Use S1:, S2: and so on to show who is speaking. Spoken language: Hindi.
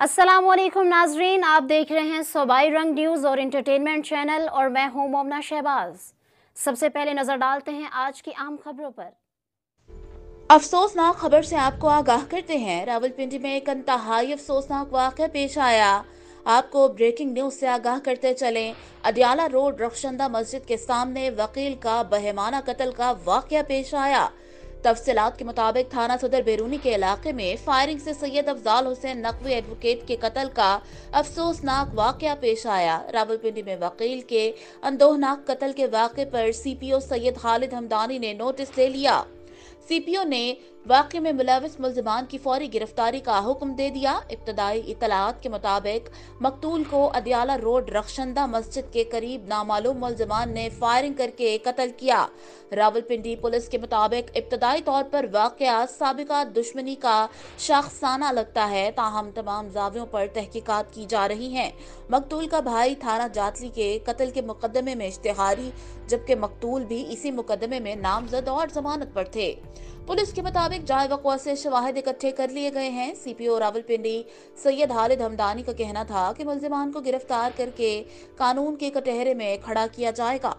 S1: अस्सलामुअलैकुम नाजरीन, आप देख रहे हैं सूबाई रंग न्यूज़ और इंटरटेनमेंट चैनल और मैं हूं मोमना शहबाज। सबसे पहले नजर डालते हैं आज की आम खबरों पर।
S2: अफसोसनाक खबर से आपको आगाह करते हैं। रावलपिंडी में एक इंतहाई अफसोसनाक वाक़या पेश आया। आपको ब्रेकिंग न्यूज से आगाह करते चलें। अडियाला रोड रखशंदा मस्जिद के सामने वकील का बहेमाना कत्ल का वाक़या पेश आया। तफसीलात के मुताबिक थाना सदर बैरूनी के इलाके में फायरिंग से सैयद अफजाल हुसैन नकवी एडवोकेट के कत्ल का अफसोसनाक वाक़या पेश आया। रावलपिंडी में वकील के अंदोहनाक कत्ल के वाक़े पर सीपीओ सैयद खालिद हमदानी ने नोटिस ले लिया। सीपीओ ने वाक़े में मुलविस मुल्जिमान की फौरी गिरफ्तारी का हुक्म दे दिया। इब्तदाई इतलात के मुताबिक मकतूल को अदियाला रोड रखशंदा मस्जिद के करीब नामालूम मुल्जिमान ने फायरिंग करके कत्ल किया। रावलपिंडी पुलिस के मुताबिक इब्तदाई तौर पर वाक़या साबिका दुश्मनी का शाखसाना लगता है, ताहम तमाम जावियों पर तहकीकात की जा रही हैं। मकतूल का भाई थाना जातली के कत्ल के मुकदमे में इश्तिहारी, जबकि मकतूल भी इसी मुकदमे में नामजद और जमानत पर थे। पुलिस के मुताबिक जाए वक़्वा से शवाहिद इकट्ठे कर लिए गए हैं। सीपीओ रावलपिंडी सैयद खालिद हमदानी का कहना था कि मुल्जिमान को गिरफ्तार करके कानून के कटहरे में खड़ा किया जाएगा।